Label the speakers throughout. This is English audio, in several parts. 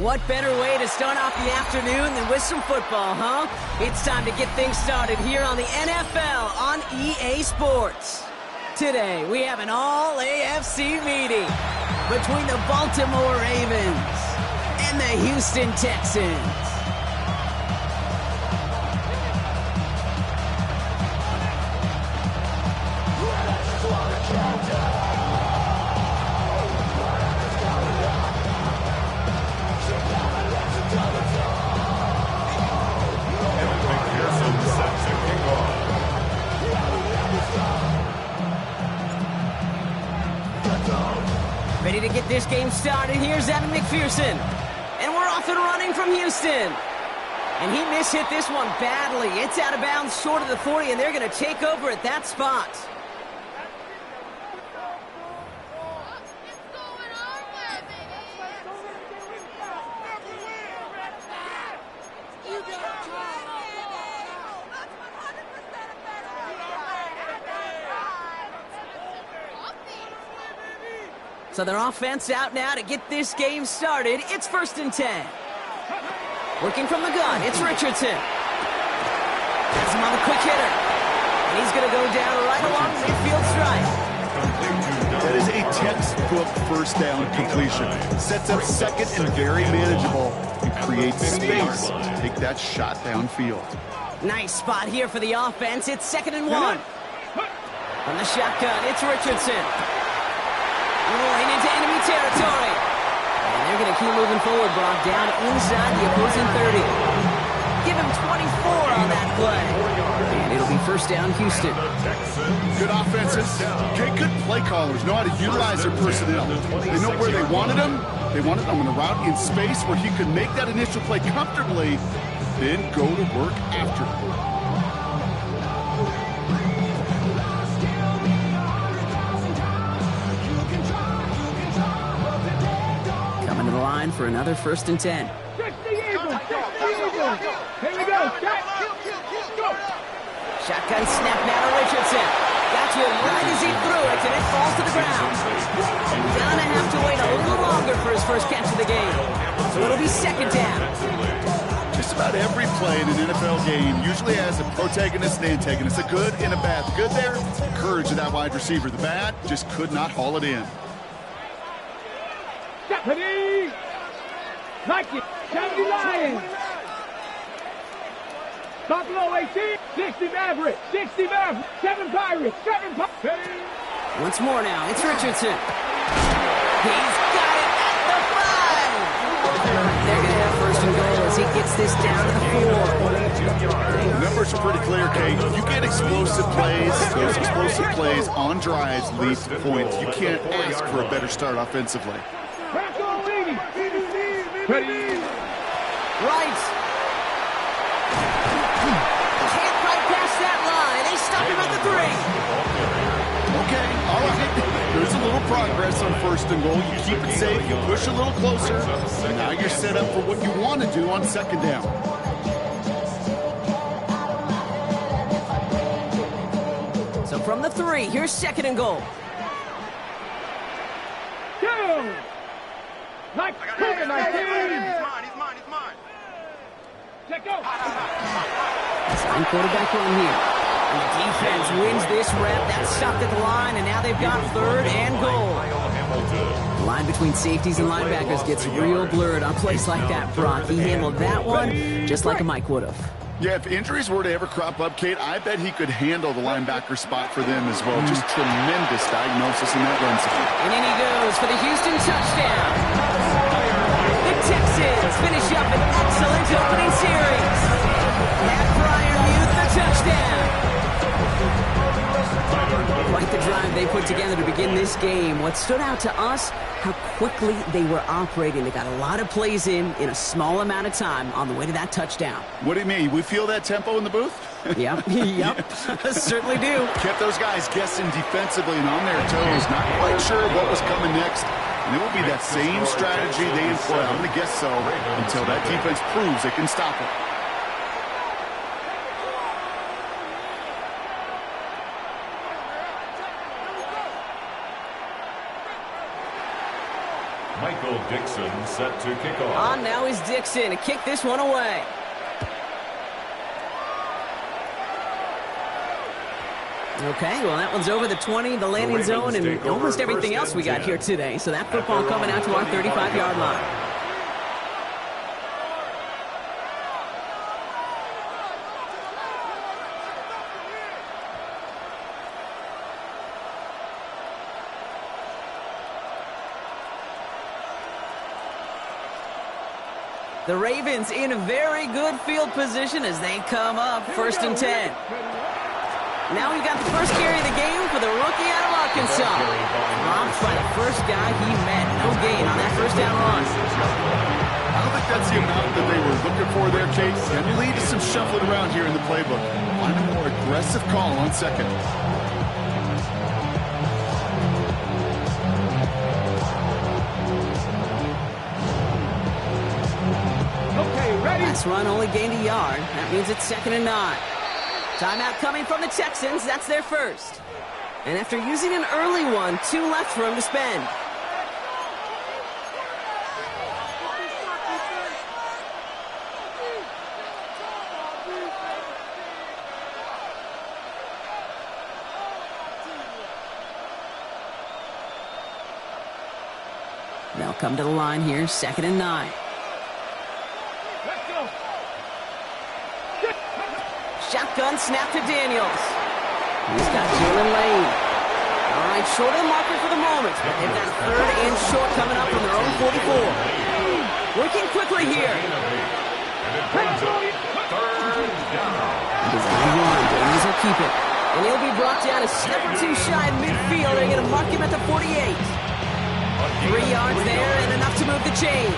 Speaker 1: What better way to start off the afternoon than with some football, huh? It's time to get things started here on the NFL on EA Sports. Today, we have an all-AFC meeting between the Baltimore Ravens and the Houston Texans. Ready to get this game started. Here's Evan McPherson. And we're off and running from Houston. And he mishit this one badly. It's out of bounds short of the 40, and they're going to take over at that spot. So their offense out now to get this game started. It's 1st and 10. Working from the gun, it's Richardson. Has him on the quick hitter. And he's going to go down right along midfield stripe.
Speaker 2: That is a textbook first down completion. Sets up second and very manageable. And creates space to take that shot downfield.
Speaker 1: Nice spot here for the offense. It's 2nd and 1. From the shotgun, it's Richardson. Rolling into enemy territory. And they're going to keep moving forward, Brock, down inside the opposing 30. Give him 24 on that play. And it'll be 1st down, Houston.
Speaker 2: Good offenses. Okay, good play callers. Know how to utilize their personnel. They know where they wanted them. They wanted them on a route in space where he could make that initial play comfortably, then go to work after.
Speaker 1: For another 1st and 10.
Speaker 3: Here we go.
Speaker 1: Shotgun snap now to Richardson. Got to him right as he threw it, and it falls to the ground. Gonna have to wait a little longer for his first catch of the game. So it'll be 2nd down.
Speaker 2: Just about every play in an NFL game usually has a protagonist and antagonist, a good and a bad. The good there, courage of that wide receiver. The bad, just could not haul it in.
Speaker 3: Stephanie! Nike, 70 Lions. Buffalo 18, 60 Maverick, 60 Maverick, 7 Pirates, 7 Pirates.
Speaker 1: Once more now, it's Richardson. He's got it at the 5. They're going to have 1st and goal as he gets this down to the 4.
Speaker 2: Numbers are pretty clear, Kate. You get explosive plays. Those explosive plays on drives lead to points. You can't ask for a better start offensively.
Speaker 3: Ready.
Speaker 1: Right. Can't quite pass that line. They stop him at the 3.
Speaker 2: Okay, all right. There's a little progress on 1st and goal. You keep it safe. You push a little closer. And now you're set up for what you want to do on 2nd down.
Speaker 1: So from the 3, here's 2nd and goal.
Speaker 3: Go! Like He's
Speaker 4: mine.
Speaker 3: Check out.
Speaker 1: Sign quarterback run here. And the defense wins this rep. That's stopped at the line, and now they've got 3rd and goal. The line between safeties and linebackers gets real blurred on plays like that, Brock. He handled that one just like a Mike would have.
Speaker 2: Yeah, if injuries were to ever crop up, Kate, I bet he could handle the linebacker spot for them as well. Just tremendous diagnosis in that run zone.
Speaker 1: And in he goes for the Houston touchdown. The Texans finish up an excellent opening series. Matt Freiermuth, the touchdown. Quite the drive they put together to begin this game. What stood out to us, how quickly they were operating. They got a lot of plays in a small amount of time on the way to that touchdown.
Speaker 2: What do you mean? We feel that tempo in the booth?
Speaker 1: Yep, certainly do.
Speaker 2: Kept those guys guessing defensively and on their toes, not quite sure what was coming next. And it will be that same strategy they employ, I'm going to guess so, until that defense proves they can stop it.
Speaker 5: Michael Dixon set to kick off.
Speaker 1: On now is Dixon to kick this one away. Okay, well, that one's over the 20, the landing zone, and almost everything else we got here today. So that football coming out to our 35-yard line. The Ravens in a very good field position as they come up, 1st and 10. Now we got the first carry of the game for the rookie out of Arkansas. Dropped by the first guy he met. No gain on that first down run.
Speaker 2: I don't think that's the amount that they were looking for there, Kate. And you lead to some shuffling around here in the playbook. Find a more aggressive call on 2nd.
Speaker 3: Okay, ready?
Speaker 1: Last run only gained a yard. That means it's 2nd and 9. Timeout coming from the Texans. That's their first. And after using an early one, 2 left for him to spend. They'll come to the line here, 2nd and 9.
Speaker 3: Let's go.
Speaker 1: Shotgun snap to Daniels. He's got Jalen Lane. All right, short of the marker for the moment. But they've got 3rd and short coming up from their own 44. Working quickly here. Daniels will keep it. And he'll be brought down a step or 2 shy of midfield. They're going to mark him at the 48. 3 yards there and enough to move the chains.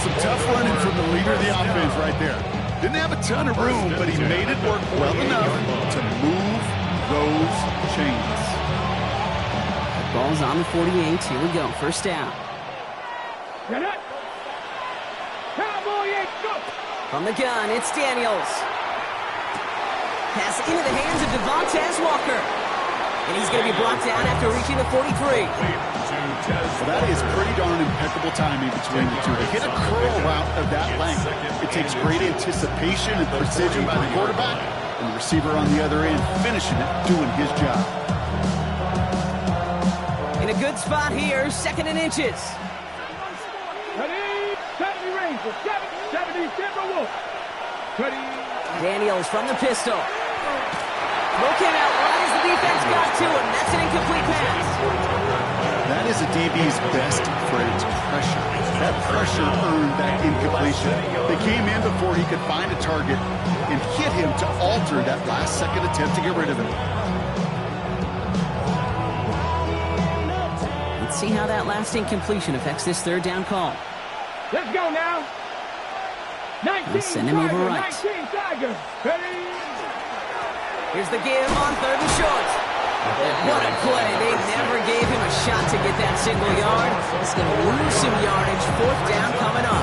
Speaker 2: Some tough running from the leader of the offense right there. Didn't have a ton of room, but he made it work well enough to move those chains.
Speaker 1: Ball's on the 48. Here we go. 1st down.
Speaker 3: Get it. Cowboy, go.
Speaker 1: From the gun, it's Daniels. Pass into the hands of Devontae Walker. And he's going to be brought down after reaching the 43.
Speaker 2: Well, that is pretty darn impeccable timing between the two. To hit a curl route of that length, it takes great anticipation and precision by the quarterback, and the receiver on the other end finishing it, doing his job.
Speaker 1: In a good spot here, 2nd and inches.
Speaker 3: Ready? 70 Rangers. 70 Timberwolves. Ready?
Speaker 1: Daniels from the pistol. Throw came out right as the defense got to him. That's an incomplete pass.
Speaker 2: That is a DB's best friend, pressure. That pressure earned that incompletion. They came in before he could find a target and hit him to alter that last-second attempt to get rid of him.
Speaker 1: Let's see how that last incompletion affects this 3rd down call.
Speaker 3: Let's go now. 19
Speaker 1: Send him over right.
Speaker 3: 19 Tiger. Ready?
Speaker 1: Here's the give on 3rd and short. What a play. They never gave him a shot to get that single yard. He's going to lose some yardage. 4th down coming up.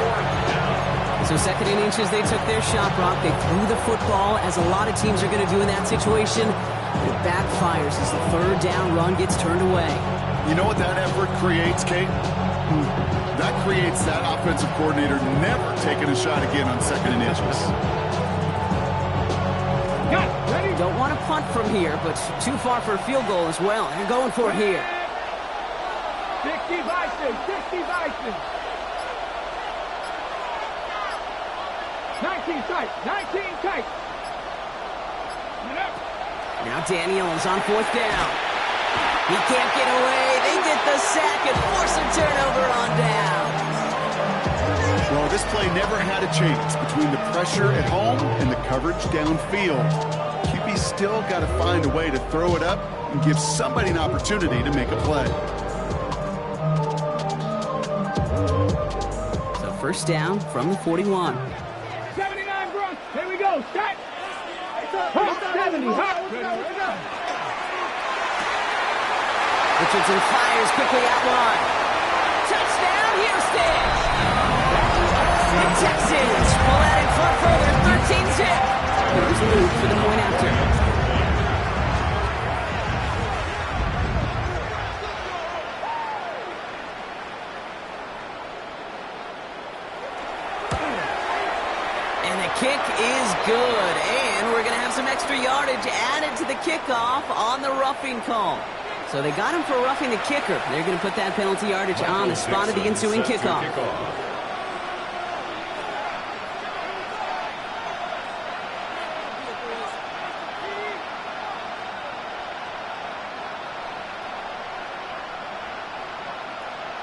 Speaker 1: So 2nd and inches, they took their shot, Brock. They threw the football, as a lot of teams are going to do in that situation. It backfires as the 3rd down run gets turned away.
Speaker 2: You know what that effort creates, Kate? That creates that offensive coordinator never taking a shot again on 2nd and inches.
Speaker 3: Ready?
Speaker 1: Don't want to punt from here, but too far for a field goal as well. They're going for it here.
Speaker 3: 60 Bison. 60 Bison. 19 tight. 19 tight.
Speaker 1: Now Daniels on 4th down. He can't get away. They get the sack and force a turnover on down.
Speaker 2: Well, this play never had a chance between the pressure at home and the coverage downfield. QB's still got to find a way to throw it up and give somebody an opportunity to make a play.
Speaker 1: So 1st down from the 41.
Speaker 3: 79 Bronx. Here we go. Set. 70.
Speaker 1: Richardson fires quickly out wide. Touchdown, Houston! The Texans pull out in front further, 13-10. Here's Luke for the point after. kick is good, and we're going to have some extra yardage added to the kickoff on the roughing call. So they got him for roughing the kicker. They're going to put that penalty yardage on the spot of the ensuing kickoff.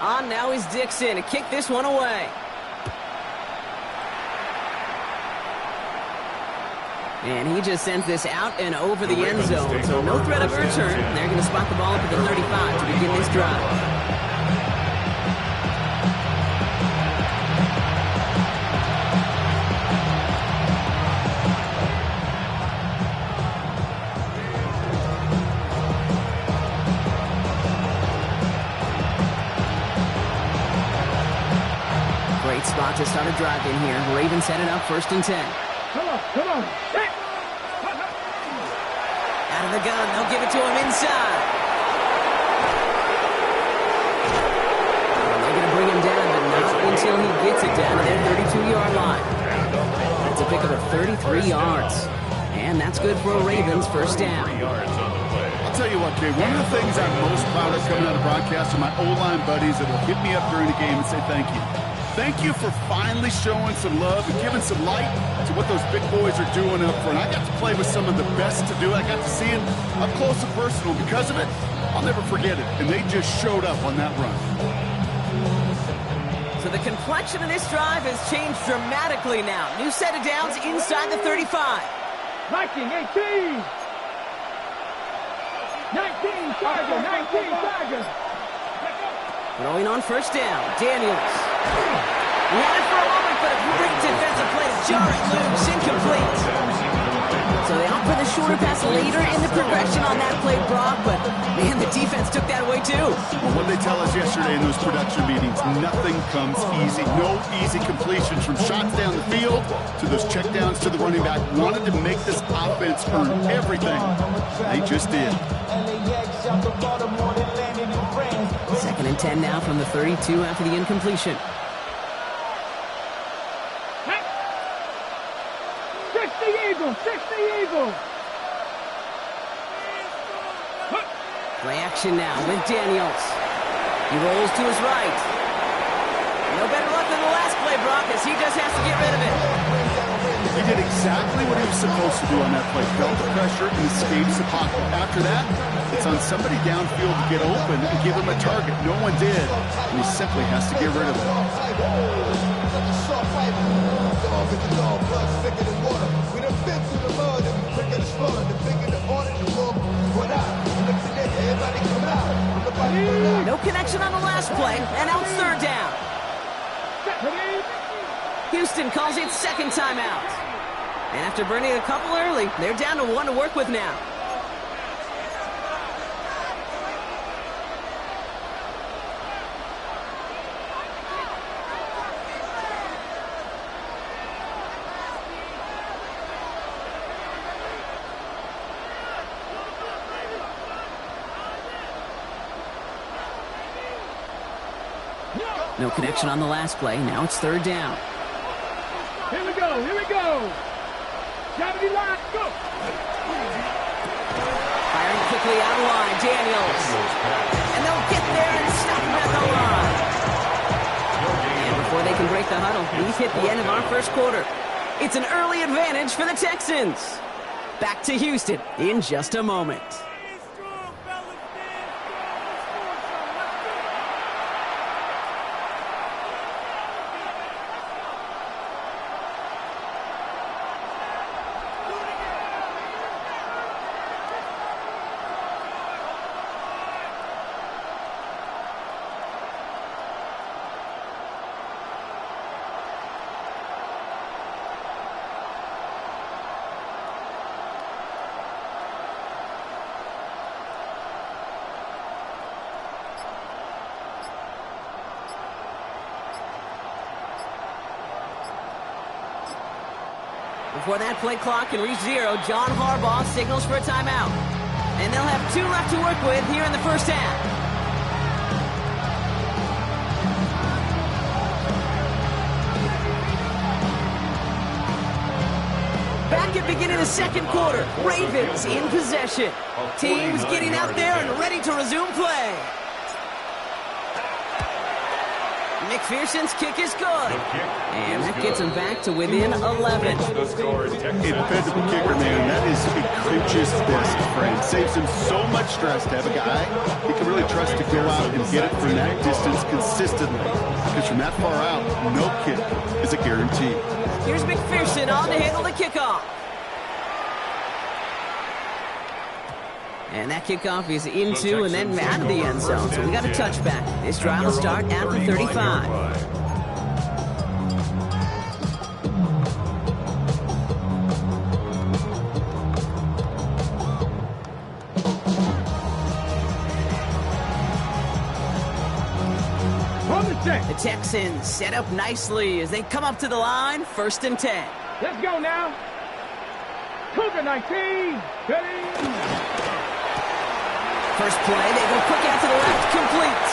Speaker 1: On now is Dixon to kick this one away. And he just sends this out and over the end zone. So no threat of a return. They're going to spot the ball up at the 35 to begin this drive. Great spot to start a drive in here. Ravens set it up 1st and 10.
Speaker 3: Come on. Hey.
Speaker 1: Out of the gun, they'll give it to him inside. They're going to bring him down, but not until he gets it down to their 32-yard line. That's a pickup of 33 yards. And that's good for a Ravens first down.
Speaker 2: I'll tell you what, Kay, one of the things I'm most proud of coming out of broadcast are my O-line buddies that will hit me up during the game and say thank you. Thank you for finally showing some love and giving some light to what those big boys are doing up front. I got to play with some of the best to do it. I got to see it up close and personal. Because of it, I'll never forget it. And they just showed up on that run.
Speaker 1: So the complexion of this drive has changed dramatically now. New set of downs inside the 35.
Speaker 3: Viking 18. 19 Tiger.
Speaker 1: Throwing on first down, Daniels. He had it for a moment, but a great defensive play to jar it loose, incomplete. So they opt for the shorter pass later in the progression on that play, Brock, but man, the defense took that away too.
Speaker 2: Well, what did they tell us yesterday in those production meetings? Nothing comes easy. No easy completions from shots down the field to those checkdowns to the running back. Wanted to make this offense earn everything. They just did.
Speaker 1: 2nd and 10 now from the 32 after the incompletion.
Speaker 3: 60 Eagles.
Speaker 1: Play action now with Daniels. He rolls to his right. No better luck than the last play, Brock, as he just has to get rid of it.
Speaker 2: He did exactly what he was supposed to do on that play. Felt the pressure and escapes the pocket. After that, it's on somebody downfield to get open and give him a target. No one did, and he simply has to get rid of it.
Speaker 1: No connection on the last play, and now it's 3rd down. Houston calls it 2nd timeout. And after burning a couple early, they're down to 1 to work with now. No connection on the last play. Now it's 3rd down.
Speaker 3: Here we go. Gravity line, go.
Speaker 1: Firing quickly out of line, Daniels. And they'll get there and stop him at the line. And before they can break the huddle, we've hit the end of our first quarter. It's an early advantage for the Texans. Back to Houston in just a moment. Before that play clock can reach 0, John Harbaugh signals for a timeout. And they'll have 2 left to work with here in the first half. back at beginning of second quarter. Ravens in possession. Teams getting out there and ready to resume play. McPherson's kick is good. And that gets him back to within 11.
Speaker 2: A dependable kicker, man. That is a coach's best friend. Saves him so much stress to have a guy he can really trust to go out and get it from that distance consistently. Because from that far out, no kick is a guarantee.
Speaker 1: Here's McPherson on to handle the kickoff. And that kickoff is into and then out of the end zone. So we got a touchback. This drive will start at the 35. The Texans set up nicely as they come up to the line. 1st and 10.
Speaker 3: Let's go now. Cougar 19. Ready?
Speaker 1: First play, they go quick out to the left, complete.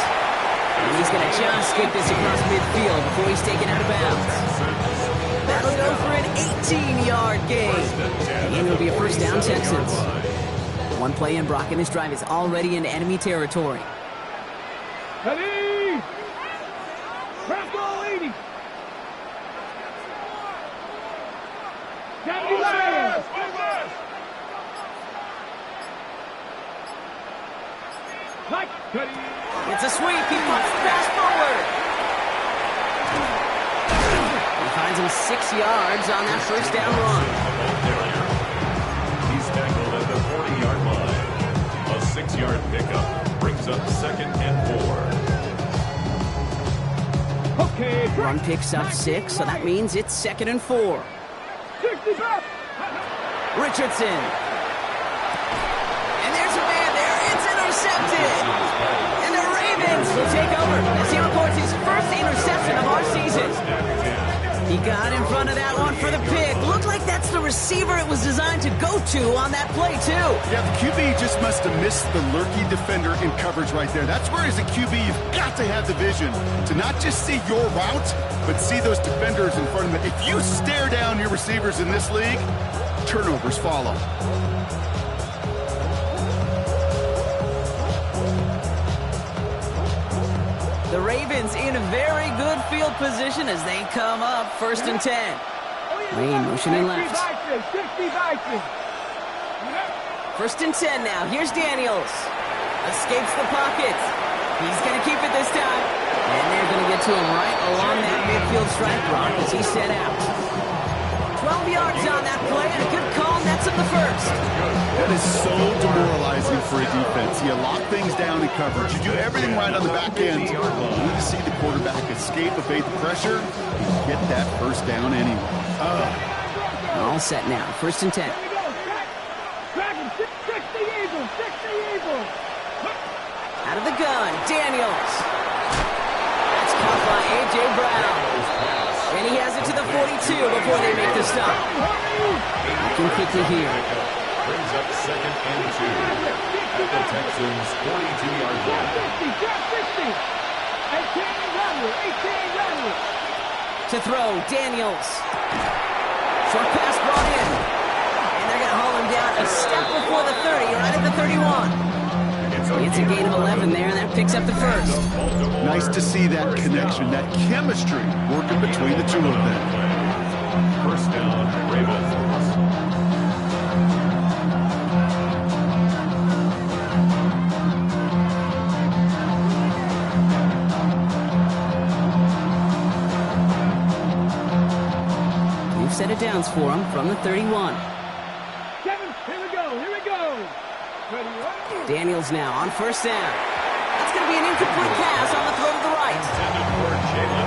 Speaker 1: And he's going to just get this across midfield before he's taken out of bounds. That'll go for an 18-yard gain. And it'll be a first down, Texans. One play in, Brock, and his drive is already into enemy territory.
Speaker 3: Ready? Bravo 80. 79.
Speaker 1: It's a sweep. He puts the pass forward. He finds him 6 yards on that first down run.
Speaker 5: He's tackled at the 40-yard line. A 6-yard pickup brings up 2nd and 4.
Speaker 3: Okay.
Speaker 1: Run picks up 6, so that means it's 2nd and 4.
Speaker 3: 65.
Speaker 1: Richardson. And there's a man there. It's intercepted. And the Ravens will take over as he records his first interception of our season. He got in front of that one for the pick. Looked like that's the receiver it was designed to go to on that play, too.
Speaker 2: Yeah, the QB just must have missed the lurky defender in coverage right there. That's where, as a QB, you've got to have the vision to not just see your route, but see those defenders in front of it. If you stare down your receivers in this league, turnovers follow.
Speaker 1: The Ravens in a very good field position as they come up 1st and 10. Lane motioning left. 1st and 10 now. Here's Daniels. Escapes the pocket. He's going to keep it this time. And they're going to get to him right along that midfield strike block as he set out. 12 yards on that play and a good call. Nets him the first.
Speaker 2: That is so demoralizing for a defense. You lock things down in coverage. You do everything right on the back end. You need to see the quarterback escape, evade the pressure, and get that first down anyway.
Speaker 1: All set now. 1st and 10. Out of the gun, Daniels. That's caught by A.J. Brown. And he has it to the 42 before they make the stop. Looking quickly here.
Speaker 5: Brings up 2nd and 2 at the Texans' 42-yard line.
Speaker 1: To throw, Daniels. Short pass brought in. And they're going to haul him down a step before the 30, right at the 31. It's a gain of 11 there, and that picks up the first.
Speaker 2: Nice to see that connection, that chemistry working between the two of them.
Speaker 5: First down, Ravens.
Speaker 1: New set of downs for him from the 31. Daniels now on 1st down. That's going to be an incomplete pass on the throw to the right.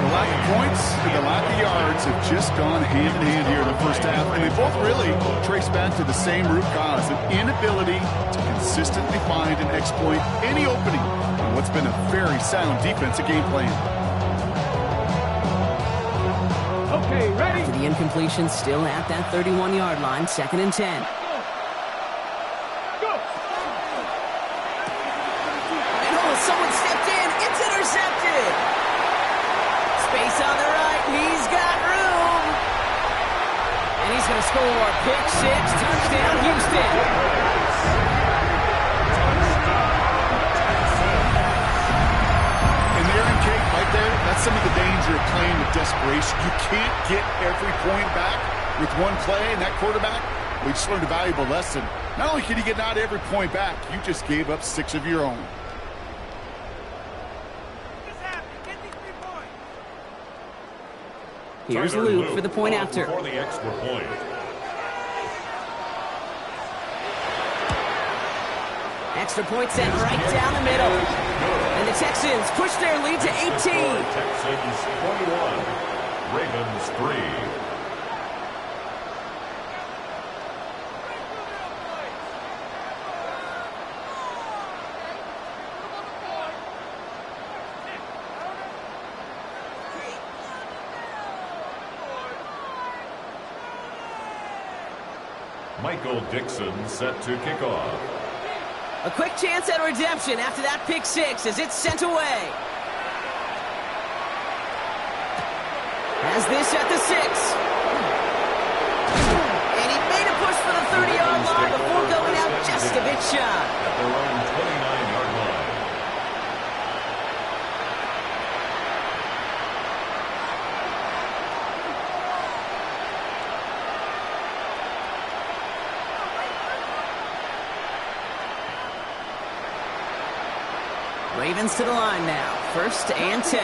Speaker 2: The lack of points and the lack of yards have just gone hand in hand here in the first half, and they both really trace back to the same root cause, an inability to consistently find and exploit any opening in what's been a very sound defensive game plan.
Speaker 3: Okay, ready?
Speaker 1: After the incompletion, still at that 31-yard line, 2nd and 10. Someone stepped in. It's intercepted. Space on the right. He's got room. And he's he's going to score. Pick six, touchdown, Houston.
Speaker 2: And there in Kate, right there, that's some of the danger of playing with desperation. You can't get every point back with one play, and that quarterback, we just learned a valuable lesson. Not only can you get not every point back, you just gave up 6 of your own.
Speaker 1: Here's Luke for the point after.
Speaker 5: For the extra point.
Speaker 1: Extra point sent right down the middle. And the Texans push their lead to 18.
Speaker 5: Texans 21, Ravens 3. Michael Dixon set to kick off.
Speaker 1: A quick chance at redemption after that pick six as it's sent away. Has this at the 6. And he made a push for the 30-yard line before going out just a bit shy.
Speaker 5: At their own 29-yard line.
Speaker 1: Ravens to the line now. 1st and 10.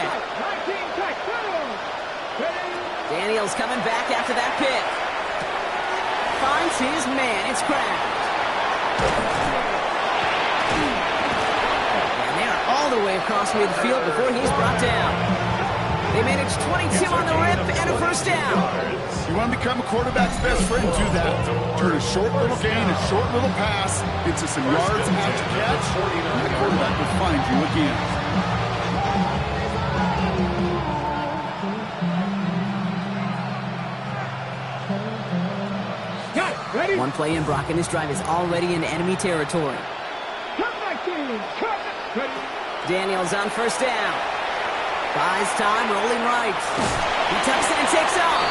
Speaker 1: Daniels coming back after that pick. Finds his man. It's Kraft. And they're all the way across midfield before he's brought down. They manage 22 on the rip and a 1st down.
Speaker 2: You want to become a quarterback's best friend, do that. Turn a short little gain, a short little pass, into some yards after catch, and the quarterback will find you again.
Speaker 3: Ready?
Speaker 1: One play in, Brock, and his drive is already in enemy territory.
Speaker 3: Cut my team. Cut. Ready?
Speaker 1: Daniels on 1st down. Buys time, rolling right. He tucks in and takes off.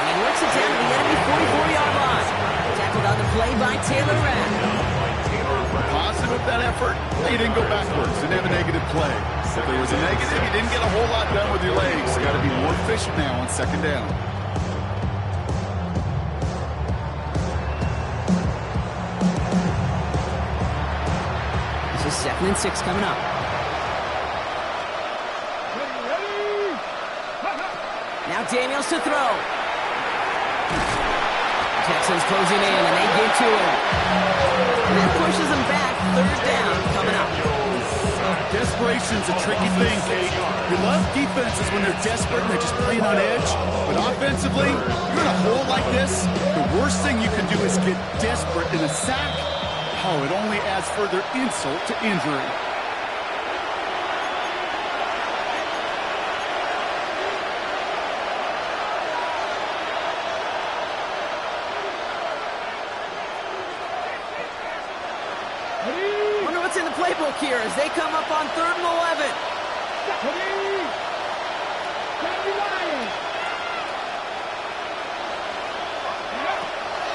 Speaker 1: And he works it down to the enemy 44-yard line. Tackled on the play by Taylor Rapp.
Speaker 2: Positive of that effort, he didn't go backwards, didn't have a negative play. If there was a negative, you didn't get a whole lot done with your legs. You got to be more efficient now on 2nd down.
Speaker 1: This is 2nd and 6 coming up. Now Daniels to throw. Texans closing in, and they get to him. And that pushes them back. 3rd down coming up.
Speaker 2: Desperation's a tricky thing, Kate. You love defenses when they're desperate and they're just playing on edge. But offensively, you're in a hole like this, the worst thing you can do is get desperate in a sack. Oh, it only adds further insult to injury.
Speaker 1: Wonder what's in the playbook here as they come up on 3rd and 11.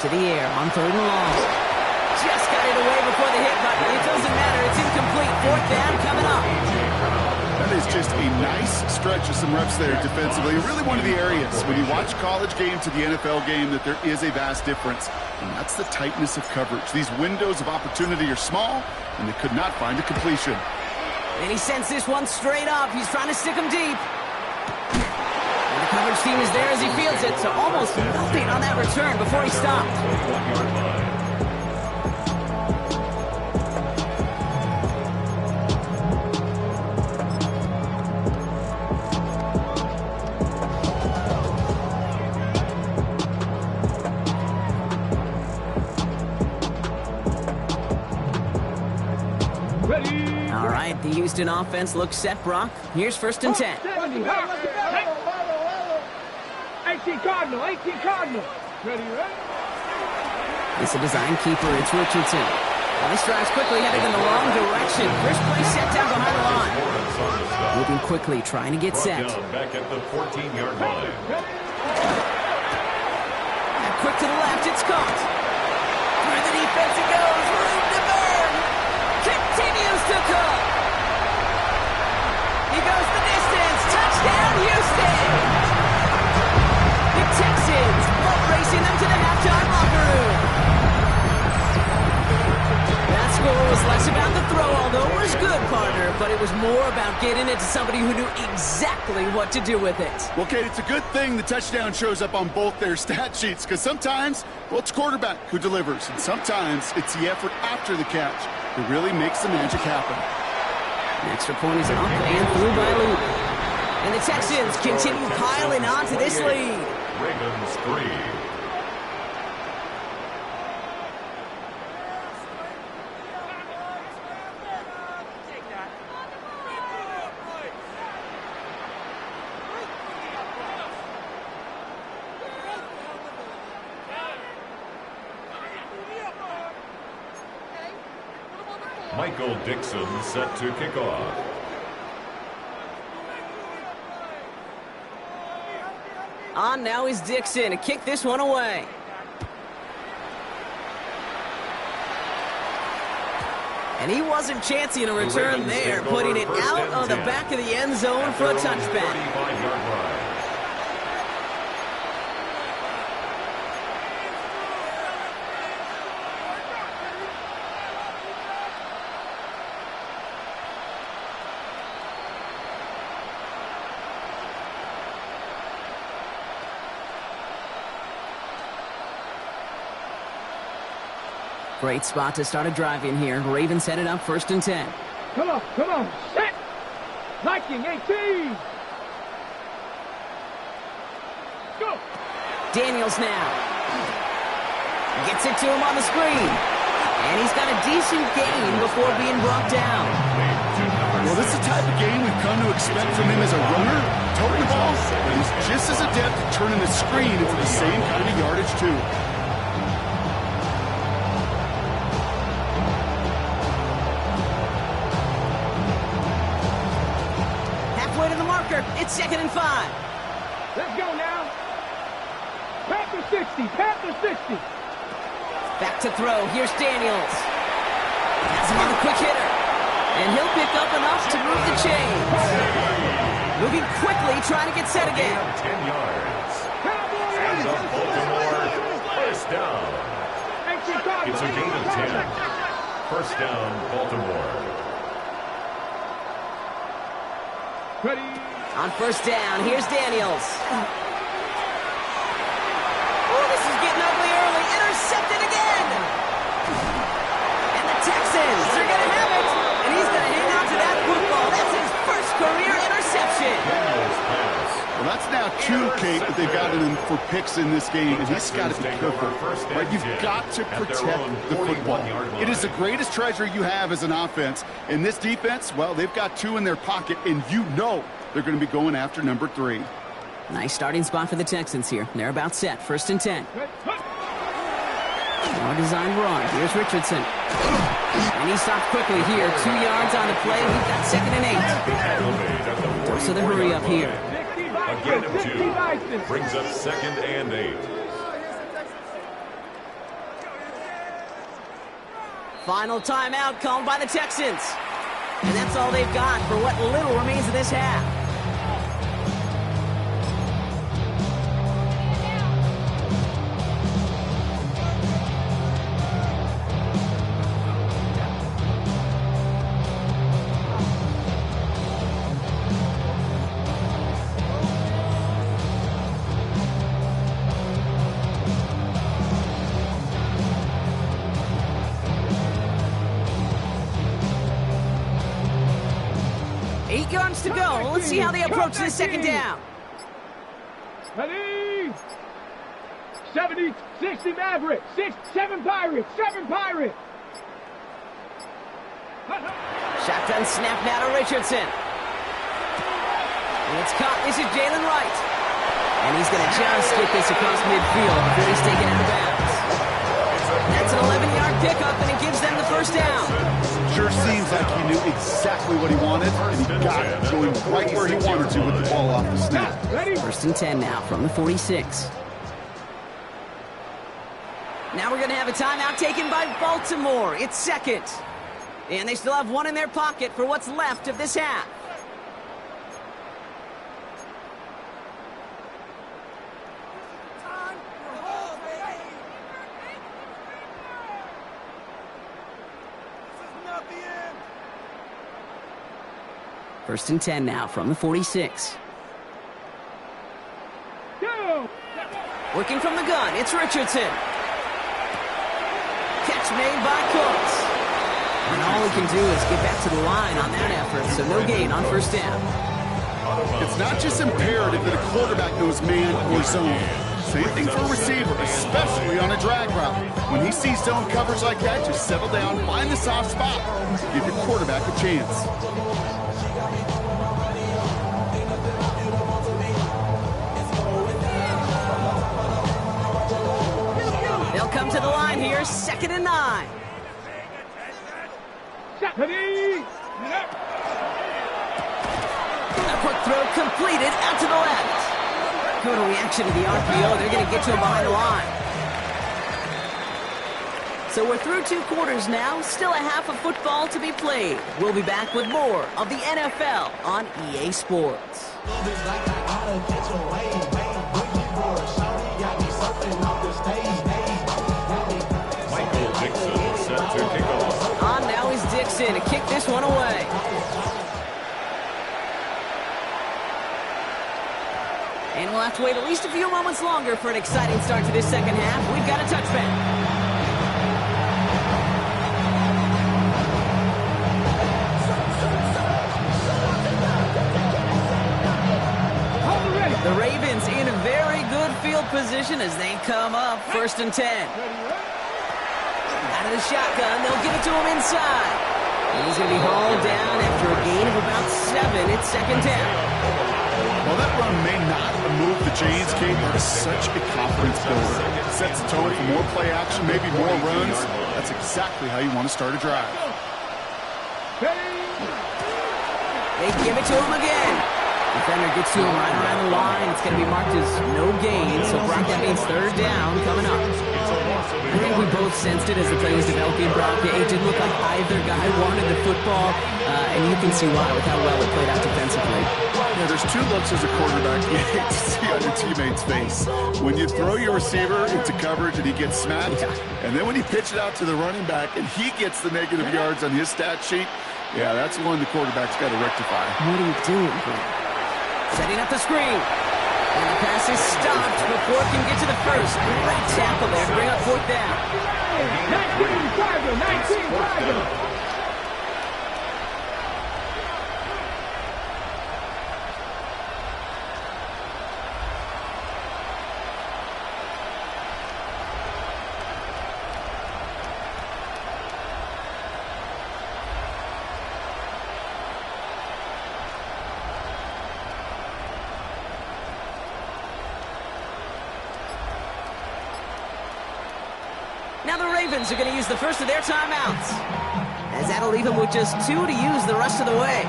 Speaker 1: To the air on 3rd and long. Just got it away before the hit button. It doesn't matter. It's incomplete. 4th down coming up.
Speaker 2: That is just a nice stretch of some reps there defensively. Really one of the areas when you watch college game to the NFL game that there is a vast difference. And that's the tightness of coverage. These windows of opportunity are small, and they could not find a completion.
Speaker 1: And he sends this one straight up. He's trying to stick him deep. And the coverage team is there as he fields it, so almost nothing on that return before he stopped. All right, the Houston offense looks set, Brock. Here's 1st and 10.
Speaker 3: 18 Cardinal, 18 Cardinal. Ready?
Speaker 1: It's a design keeper. It's Richardson. Well, this drive's quickly heading in the wrong direction. First play set down behind the line. Moving quickly, trying to get set.
Speaker 5: Back at the 14-yard line.
Speaker 1: quick to the left. It's caught. Through the defense it goes. Room to burn. Continues to cook. He goes the distance. Touchdown, Houston. The Texans boat racing them to the halftime locker room. That score was less about the throw, although it was good, partner, but it was more about getting it to somebody who knew exactly what to do with it.
Speaker 2: Well, Kate, it's a good thing the touchdown shows up on both their stat sheets, because sometimes, well, it's quarterback who delivers, and sometimes it's the effort after the catch that really makes the magic happen.
Speaker 1: An extra point is up and through by Luke. And the Texans continue piling on to this lead.
Speaker 5: Ravens 3. Michael Dixon set to kick off.
Speaker 1: On now is Dixon to kick this one away. And he wasn't chancing a return there, putting it out of the back of the end zone for a touchback.
Speaker 5: 35-yard line.
Speaker 1: Great spot to start a drive in here. Ravens headed up 1st and 10.
Speaker 3: Come on, set. Viking 18. Go.
Speaker 1: Daniels now. Gets it to him on the screen. And he's got a decent gain before being brought down.
Speaker 2: Well, this is the type of game we've come to expect from him as a runner, toting the ball, but he's just as adept at turning the screen into the same kind of yardage, too.
Speaker 1: Halfway to the marker. It's 2nd and 5.
Speaker 3: Let's go now. Panther 60, Panther 60.
Speaker 1: Back to throw. Here's Daniels. Has him on the quick hitter. And he'll pick up enough to move the chains. Moving quickly, trying to get set again.
Speaker 5: 10 yards. And the Baltimore first down. It's a gain of 10. First down, Baltimore.
Speaker 3: Ready.
Speaker 1: On 1st down, here's Daniels. Oh, this is getting ugly early. Intercepted again. And the Texans are going to have it. And he's going to hang on to that football. That's his first career interception.
Speaker 2: Well, that's now 2, Kate, that they've gotten him for picks in this game, and he's got to be careful. Right? You've got to protect the football. It is the greatest treasure you have as an offense. In this defense, well, they've got 2 in their pocket, and you know they're going to be going after number 3.
Speaker 1: Nice starting spot for the Texans here. They're about set. 1st and 10. More design run. Here's Richardson. And he stopped quickly here. 2 yards on the play. We've got 2nd and 8. So the hurry up here.
Speaker 5: A gain of 2. Brings up 2nd and 8.
Speaker 1: Final timeout called by the Texans. And that's all they've got for what little remains of this half. To go. Let's see how they approach this 2nd down.
Speaker 3: Ready? 70, 60 Maverick, 7 Pirates, 7 Pirates.
Speaker 1: Shotgun snap now to Richardson. And it's caught. This is Jalen Wright. And he's going to just get this across midfield before he's taken out of bounds. That's an 11-yard pickup, and it gives them the 1st down.
Speaker 2: Sure seems like he knew exactly what he wanted, and he got it going right where he wanted to with the ball off the snap.
Speaker 1: 1st and 10 now from the 46. Now we're going to have a timeout taken by Baltimore. It's second. And they still have one in their pocket for what's left of this half. First and 10 now from the 46. Working from the gun, it's Richardson. Catch made by Cooks. And all we can do is get back to the line on that effort, so no gain on first down.
Speaker 2: It's not just imperative that a quarterback knows man or zone. Same thing for a receiver, especially on a drag route. When he sees zone coverage like that, just settle down, find the soft spot. Give your quarterback a chance.
Speaker 1: They'll come to the line here, 2nd and 9. A quick throw completed out to the left. Good reaction to the RPO. They're going to get to him behind the line. So we're through 2 quarters now. Still a half of football to be played. We'll be back with more of the NFL on EA Sports.
Speaker 5: Michael Dixon set to kick off.
Speaker 1: On now is Dixon to kick this one away. And we'll have to wait at least a few moments longer for an exciting start to this second half. We've got a touchback. The Ravens in a very good field position as they come up 1st and 10. Out of the shotgun, they'll give it to him inside. And he's going to be hauled down after a gain of about 7. It's 2nd down.
Speaker 2: Well, that run may not have moved the chains, Kate, but it's such a confidence builder. It sets the tone for more play action, maybe more runs. That's exactly how you want to start a drive.
Speaker 1: They give it to him again. Defender gets to him right around the line. It's going to be marked as no gain, so Brock, that means 3rd down coming up. I think we both sensed it as the play was developing, Brock. It didn't look like either guy wanted the football, and you can see why with how well it played out defensively.
Speaker 2: Yeah, there's 2 looks as a quarterback you hate to see on your teammate's face. When you throw your receiver into coverage and he gets smacked, and then when you pitch it out to the running back and he gets the negative yards on his stat sheet, yeah, that's one the quarterback's got to rectify.
Speaker 1: What are you doing, bro? Setting up the screen. And the pass is stopped before it can get to the first. Great tackle there to bring up 4th down.
Speaker 3: 19 Tiger.
Speaker 1: Now the Ravens are going to use the first of their timeouts, as that'll leave them with just 2 to use the rest of the way.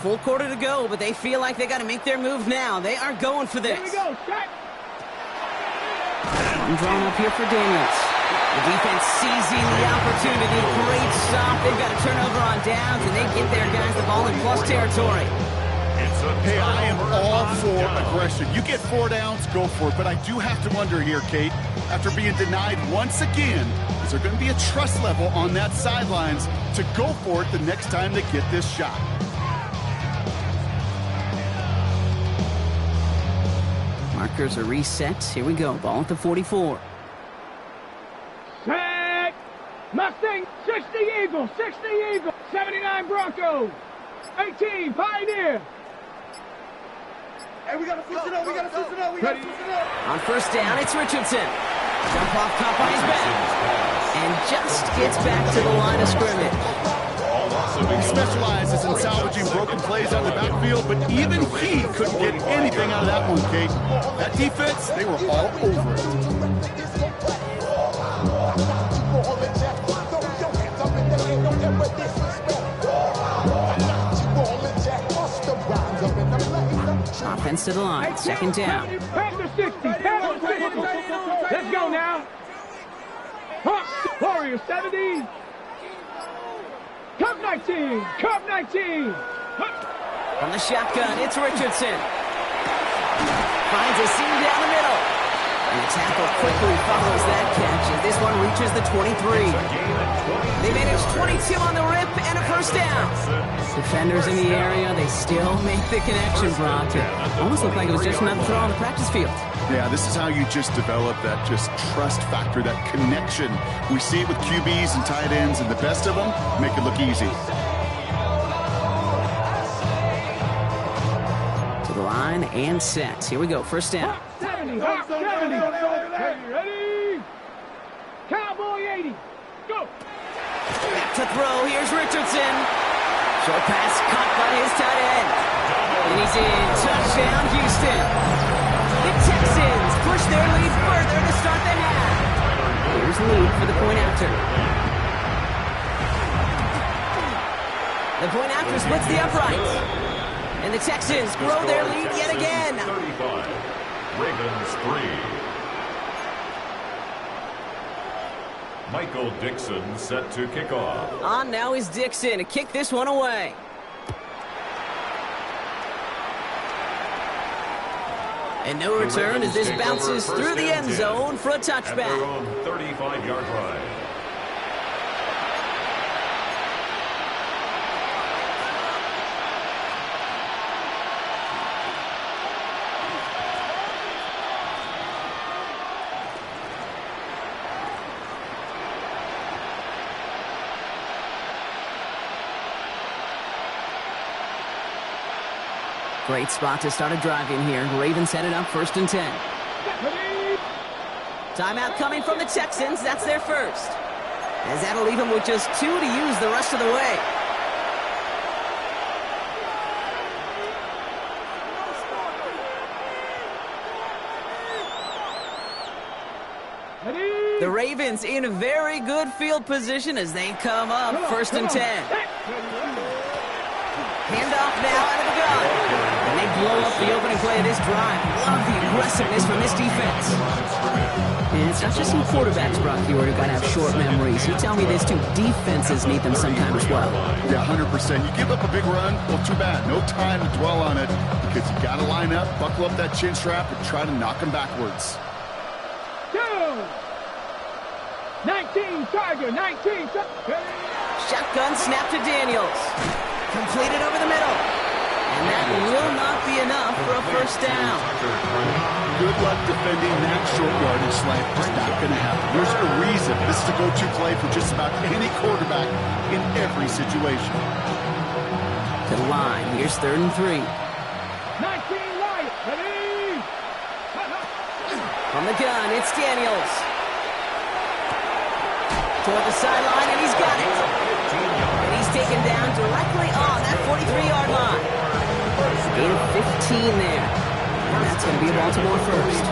Speaker 1: Full quarter to go, but they feel like they got to make their move now. They are going for this.
Speaker 3: Here we go, Scott.
Speaker 1: I'm drawn up here for Daniels. The defense seizing the opportunity. Great stop. They've got a turnover on downs, and they get their guys the ball in plus territory.
Speaker 2: Hey, I am all for aggression. You get 4 downs, go for it. But I do have to wonder here, Kate, after being denied once again, is there going to be a trust level on that sidelines to go for it the next time they get this shot?
Speaker 1: Markers are reset. Here we go. Ball at the 44.
Speaker 3: Set. Mustang, 60 Eagle, 60 Eagle, 79 Broncos, 18 Pioneer. Hey, we got to switch it up. We got to switch it up. We got to switch it up.
Speaker 1: On first down, it's Richardson. Jump off top on his back. And just gets back to the line of scrimmage.
Speaker 2: He specializes in salvaging broken plays out of the backfield, but even he couldn't get anything out of that one, Kate. That defense, they were all over it.
Speaker 1: Offense to the line, second down.
Speaker 3: Panther 60, Panther 60. Let's go now. Hawks, Warriors 70. Cup 19, Cup 19.
Speaker 1: From the shotgun, it's Richardson. Finds a seam down the middle. And the tackle quickly follows that catch as this one reaches the 23. They manage 22 on the rip and a first down. Defenders in the area, they still make the connection, Brock. It almost looked like it was just another throw on the practice field.
Speaker 2: Yeah, this is how you just develop that just trust factor, that connection. We see it with QBs and tight ends, and the best of them make it look easy.
Speaker 1: To the line and set. Here we go, first down.
Speaker 3: 70, Hawks 70. Ready? Cowboy 80. Go.
Speaker 1: Back to throw, here's Richardson. Short pass caught by his tight end. And he's in. Touchdown, Houston. The Texans push their lead further to start the half. Here's the lead for the point after. The point after splits the uprights. And the Texans grow their lead yet again.
Speaker 5: 35. Ravens 3. Michael Dixon set to kick off.
Speaker 1: On now is Dixon to kick this one away. And no return as this bounces through the end zone for a touchback.
Speaker 5: At their own 35-yard line.
Speaker 1: Great spot to start a drive in here. Ravens headed up first and 10. Timeout coming from the Texans. That's their first. As that'll leave them with just 2 to use the rest of the way. The Ravens in a very good field position as they come up first and 10. Handoff now out of the gun. And they blow up the opening play of this drive. Love the aggressiveness from this defense. And it's not just some quarterbacks, Brock Huard, who got to have short memories. You tell me this too, defenses need them sometimes as well.
Speaker 2: Yeah, 100%. You give up a big run, well, too bad. No time to dwell on it because you got to line up, buckle up that chin strap, and try to knock them backwards.
Speaker 3: 19, Tiger, 19.
Speaker 1: Shotgun snap to Daniels. Completed over the middle. And that will not be enough for a first down.
Speaker 2: Good luck defending that short yardage slant. Just not going to happen. There's a reason this is a go-to play for just about any quarterback in every situation.
Speaker 1: To the line. Here's 3rd and 3.
Speaker 3: 19, right. Ready?
Speaker 1: From the gun, it's Daniels. Toward the sideline, and he's got it. And he's taken down directly on that 43-yard line. Gain of 15 there. And that's going to be a Baltimore first.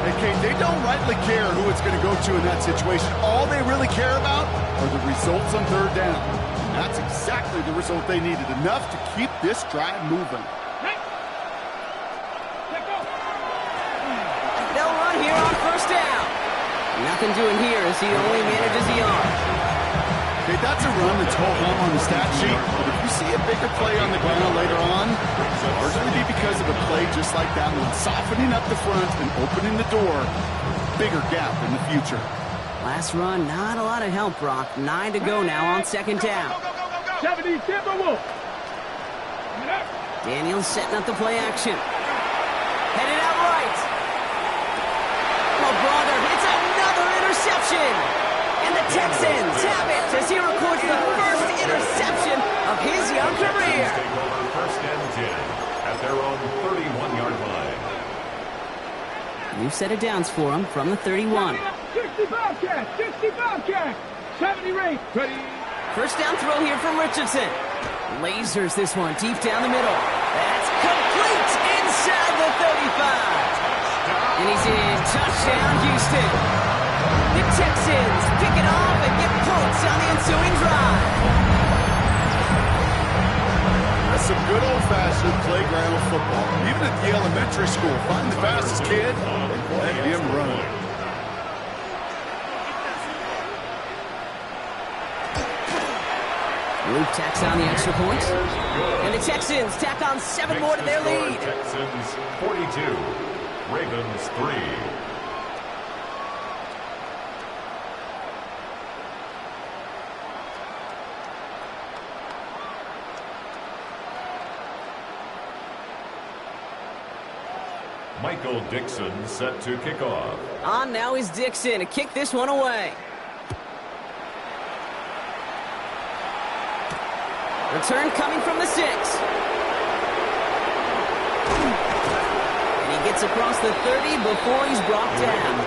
Speaker 2: Hey, Kate, they don't rightly care who it's going to go to in that situation. All they really care about are the results on 3rd down. And that's exactly the result they needed. Enough to keep this drive moving.
Speaker 1: They'll run here on first down. Nothing doing here as he only manages the arm.
Speaker 2: Okay, that's a run that's ho-hum on the stat sheet. But if you see a bigger play on the ground later on, it'll largely be because of a play just like that one, softening up the front and opening the door. Bigger gap in the future.
Speaker 1: Last run, not a lot of help, Brock. 9 to go now on 2nd down.
Speaker 3: 70, Timberwolf.
Speaker 1: Daniels setting up the play action. Headed out right. Oh, brother, it's another interception. And the Texans have it as he records the first interception of his young career.
Speaker 5: Take over 1st and 10 at their own 31.
Speaker 1: New set of downs for him from the 31.
Speaker 3: 60 Bobcat, 60 Bobcat, 70 rate, ready.
Speaker 1: First down throw here from Richardson. Lasers this one deep down the middle. That's complete inside the 35. And he's in. Touchdown, Houston. The Texans pick it off and get points on the ensuing drive.
Speaker 2: That's some good old-fashioned playground football. Even at the elementary school, find the fastest kid and let him run.
Speaker 1: Luke tacks on the extra point. And the Texans tack on 7 more to their lead.
Speaker 5: Texans 42, Ravens 3. Michael Dixon set to kick off.
Speaker 1: On now is Dixon to kick this one away. Return coming from the 6. And he gets across the 30 before he's brought down.